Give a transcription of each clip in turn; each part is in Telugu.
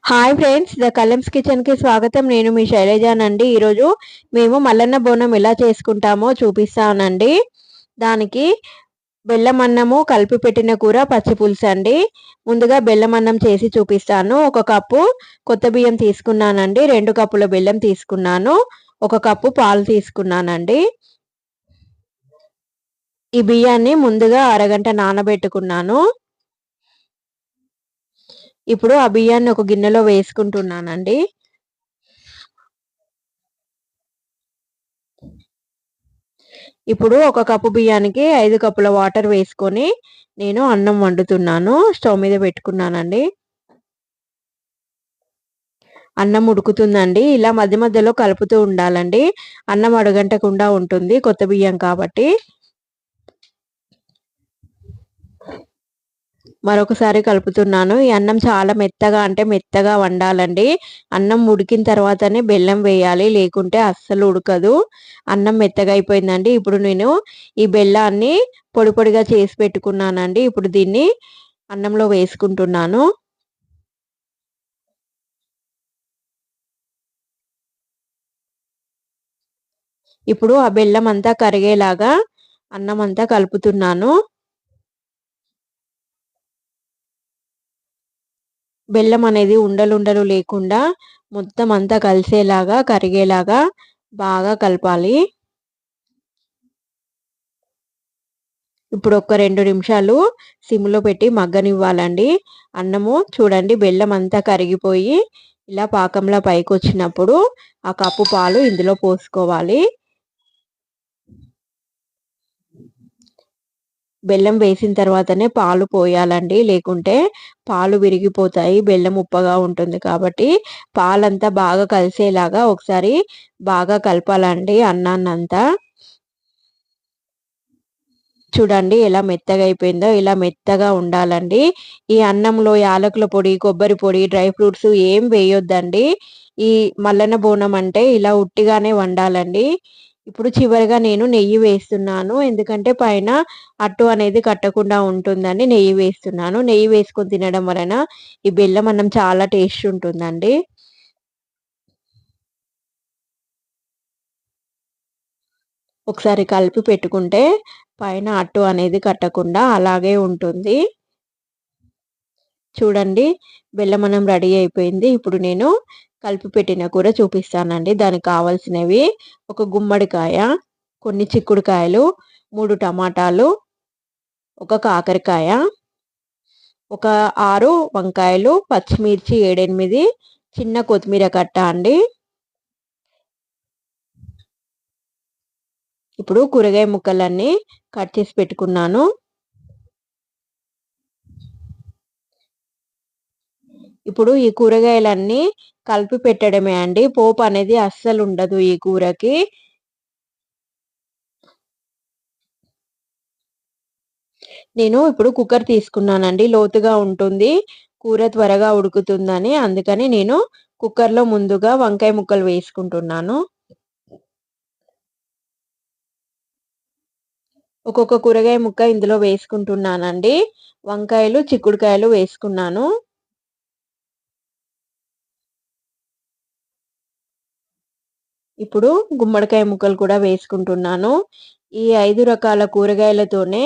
హాయ్ ఫ్రెండ్స్, ద కలమ్స్ కిచెన్ కి స్వాగతం. నేను మీ శైలజానండి. ఈరోజు మేము మల్లన్న బోనం ఎలా చేసుకుంటామో చూపిస్తానండి. దానికి బెల్లం అన్నము, కలిపి పెట్టిన కూర, పచ్చి పులుసు అండి. ముందుగా బెల్లం అన్నం చేసి చూపిస్తాను. 1 కప్పు కొత్త బియ్యం తీసుకున్నానండి. 2 కప్పుల బెల్లం తీసుకున్నాను. 1 కప్పు పాలు తీసుకున్నానండి. ఈ బియ్యాన్ని ముందుగా అరగంట నానబెట్టుకున్నాను. ఇప్పుడు ఆ బియ్యాన్ని ఒక గిన్నెలో వేసుకుంటున్నానండి. ఇప్పుడు 1 కప్పు బియ్యానికి 5 కప్పుల వాటర్ వేసుకొని నేను అన్నం వండుతున్నాను. స్టవ్ మీద పెట్టుకున్నానండి. అన్నం ఉడుకుతుందండి. ఇలా మధ్య మధ్యలో కలుపుతూ ఉండాలండి. అన్నం అడుగంటకుండా ఉంటుంది, కొత్త బియ్యం కాబట్టి. మరొకసారి కలుపుతున్నాను. ఈ అన్నం చాలా మెత్తగా అంటే మెత్తగా వండాలండి. అన్నం ఉడికిన తర్వాతనే బెల్లం వేయాలి, లేకుంటే అస్సలు ఉడకదు. అన్నం మెత్తగా అయిపోయిందండి. ఇప్పుడు నేను ఈ బెల్లాన్ని పొడి పొడిగా చేసి పెట్టుకున్నానండి. ఇప్పుడు దీన్ని అన్నంలో వేసుకుంటున్నాను. ఇప్పుడు ఆ బెల్లం అంతా కరిగేలాగా అన్నం అంతా కలుపుతున్నాను. బెల్లం అనేది ఉండలుండలు లేకుండా మొత్తం అంతా కలిసేలాగా, కరిగేలాగా బాగా కలపాలి. ఇప్పుడు ఒక 2 నిమిషాలు సిమ్‌లో పెట్టి మగ్గనివ్వాలండి. అన్నము చూడండి, బెల్లం అంతా కరిగిపోయి ఇలా పాకంలా పైకొచ్చినప్పుడు ఆ కప్పు పాలు ఇందులో పోసుకోవాలి. బెల్లం వేసిన తర్వాతనే పాలు పోయాలండి, లేకుంటే పాలు విరిగిపోతాయి. బెల్లం ఉప్పగా ఉంటుంది కాబట్టి పాలంతా బాగా కలిసేలాగా ఒకసారి బాగా కలపాలండి అన్నాన్నంతా. చూడండి ఎలా మెత్తగా అయిపోయిందో. ఇలా మెత్తగా ఉండాలండి. ఈ అన్నంలో యాలకుల పొడి, కొబ్బరి పొడి, డ్రై ఫ్రూట్స్ ఏం వేయొద్దండి. ఈ మల్లన్న బోనం అంటే ఇలా ఉట్టిగానే వండాలండి. ఇప్పుడు చివరగా నేను నెయ్యి వేస్తున్నాను. ఎందుకంటే పైన అట్టు అనేది కట్టకుండా ఉంటుందని నెయ్యి వేస్తున్నాను. నెయ్యి వేసుకొని తినడం వలన ఈ బెల్లం అన్నం చాలా టేస్ట్ ఉంటుందండి. ఒకసారి కలిపి పెట్టుకుంటే పైన అట్టు అనేది కట్టకుండా అలాగే ఉంటుంది. చూడండి, బెల్లమన్నం రెడీ అయిపోయింది. ఇప్పుడు నేను కలిపి పెట్టిన కూర చూపిస్తానండి. దానికి కావాల్సినవి: ఒక గుమ్మడికాయ, కొన్ని చిక్కుడుకాయలు, 3 టమాటాలు, ఒక కాకరకాయ, ఒక 6 వంకాయలు, పచ్చిమిర్చి 7, 8, చిన్న కొత్తిమీర కట్ట అండి. ఇప్పుడు కూరగాయ ముక్కలన్నీ కట్ చేసి పెట్టుకున్నాను. ఇప్పుడు ఈ కూరగాయలన్నీ కలిపి పెట్టడమే అండి. పోపు అనేది అస్సలు ఉండదు ఈ కూరకి. నేను ఇప్పుడు కుక్కర్ తీసుకున్నానండి. లోతుగా ఉంటుంది, కూర త్వరగా ఉడుకుతుందని. అందుకని నేను కుక్కర్‌లో ముందుగా వంకాయ ముక్కలు వేసుకుంటున్నాను. ఒక్కొక్క కూరగాయ ముక్క ఇందులో వేసుకుంటున్నానండి. వంకాయలు, చిక్కుడుకాయలు వేసుకున్నాను. ఇప్పుడు గుమ్మడికాయ ముక్కలు కూడా వేసుకుంటున్నాను. ఈ 5 రకాల కూరగాయలతోనే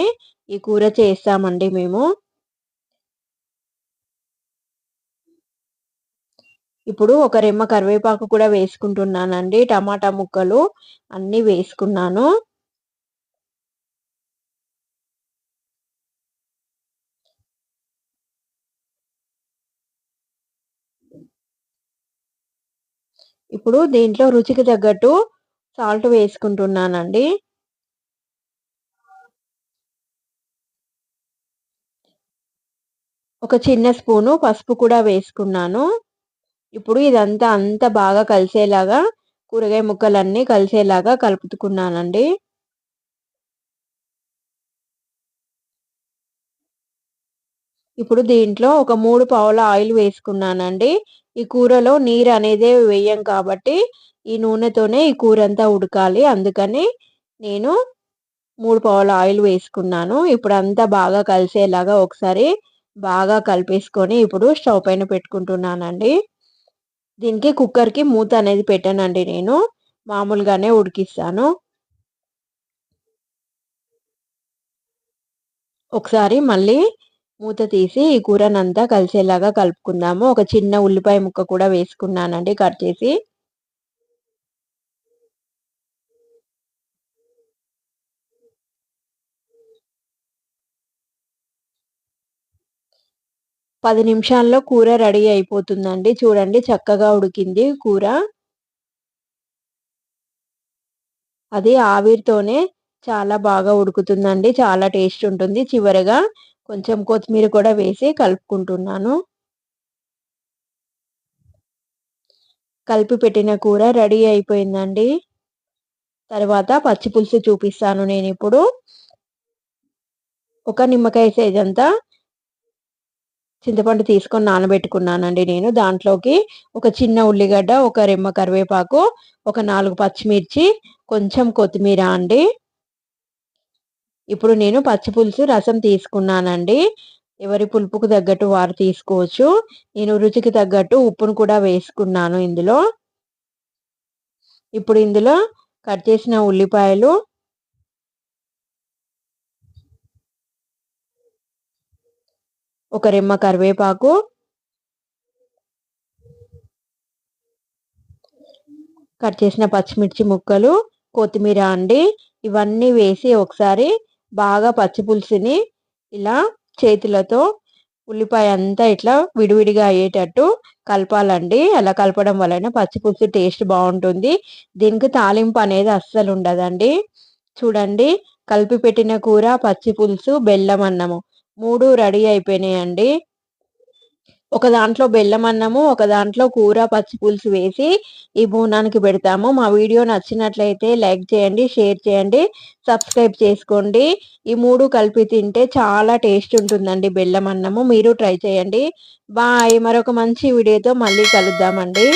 ఈ కూర చేస్తామండి మేము. ఇప్పుడు ఒక రెమ్మ కరివేపాకు కూడా వేసుకుంటున్నానండి. టమాటా ముక్కలు అన్నీ వేసుకున్నాను. ఇప్పుడు దీంట్లో రుచికి తగ్గట్టు సాల్ట్ వేసుకుంటున్నానండి. ఒక చిన్న స్పూను పసుపు కూడా వేసుకున్నాను. ఇప్పుడు ఇదంతా బాగా కలిసేలాగా, కూరగాయ ముక్కలన్నీ కలిసేలాగా కలుపుతున్నానండి. ఇప్పుడు దీంట్లో ఒక 3 పావుల ఆయిల్ వేసుకున్నానండి. ఈ కూరలో నీరు అనేదే వేయం కాబట్టి ఈ నూనెతోనే ఈ కూరంతా ఉడకాలి. అందుకని నేను 3 పావుల ఆయిల్ వేసుకున్నాను. ఇప్పుడు అంతా బాగా కలిసేలాగా ఒకసారి బాగా కలిపేసుకొని ఇప్పుడు స్టవ్ పైన పెట్టుకుంటున్నానండి. దీనికి కుక్కర్కి మూత అనేది పెట్టానండి, నేను మామూలుగానే ఉడికిస్తాను. ఒకసారి మళ్ళీ మూత తీసి ఈ కూరనంతా కలిసేలాగా కలుపుకుందాము. ఒక చిన్న ఉల్లిపాయ ముక్క కూడా వేసుకున్నానండి కట్ చేసి. పది నిమిషాల్లో కూర రెడీ అయిపోతుందండి. చూడండి చక్కగా ఉడికింది కూర. అది ఆవిరితోనే చాలా బాగా ఉడుకుతుందండి. చాలా టేస్ట్ ఉంటుంది. చివరగా కొంచెం కొత్తిమీర కూడా వేసి కలుపుకుంటున్నాను. కలిపి పెట్టిన కూర రెడీ అయిపోయిందండి. తర్వాత పచ్చి పులుసు చూపిస్తాను నేనిప్పుడు. ఒక నిమ్మకాయ సైజ్ అంతా చింతపండు తీసుకొని నానబెట్టుకున్నానండి నేను. దాంట్లోకి ఒక చిన్న ఉల్లిగడ్డ, ఒక రెమ్మ కరివేపాకు, ఒక 4 పచ్చిమిర్చి, కొంచెం కొత్తిమీర అండి. ఇప్పుడు నేను పచ్చి పులుసు రసం తీసుకున్నానండి. ఎవరి పులుపుకు తగ్గట్టు వారు తీసుకోవచ్చు. నేను రుచికి తగ్గట్టు ఉప్పును కూడా వేసుకున్నాను ఇందులో. ఇప్పుడు ఇందులో కట్ చేసిన ఉల్లిపాయలు, ఒక రెమ్మ కరివేపాకు, కట్ చేసిన పచ్చిమిర్చి ముక్కలు, కొత్తిమీర అండి. ఇవన్నీ వేసి ఒకసారి బాగా పచ్చి పులుసుని ఇలా చేతులతో ఉల్లిపాయ అంతా ఇట్లా విడివిడిగా అయ్యేటట్టు కలపాలండి. అలా కలపడం వలన పచ్చి పులుసు టేస్ట్ బాగుంటుంది. దీనికి తాలింపు అనేది అస్సలు ఉండదండి. చూడండి కలిపి పెట్టిన కూర, పచ్చి పులుసు, బెల్లం అన్నము 3 రెడీ అయిపోయినాయండి. ఒక దాంట్లో బెల్లం అన్నము, ఒక దాంట్లో కూర, పచ్చి పులుసు వేసి ఈ బోనానికి పెడతాము. మా వీడియో నచ్చినట్లయితే లైక్ చేయండి, షేర్ చేయండి, సబ్స్క్రైబ్ చేసుకోండి. ఈ 3 కలిపి తింటే చాలా టేస్ట్ ఉంటుందండి బెల్లం అన్నము. మీరు ట్రై చేయండి. బాయ్. మరొక మంచి వీడియోతో మళ్ళీ కలుద్దామండి.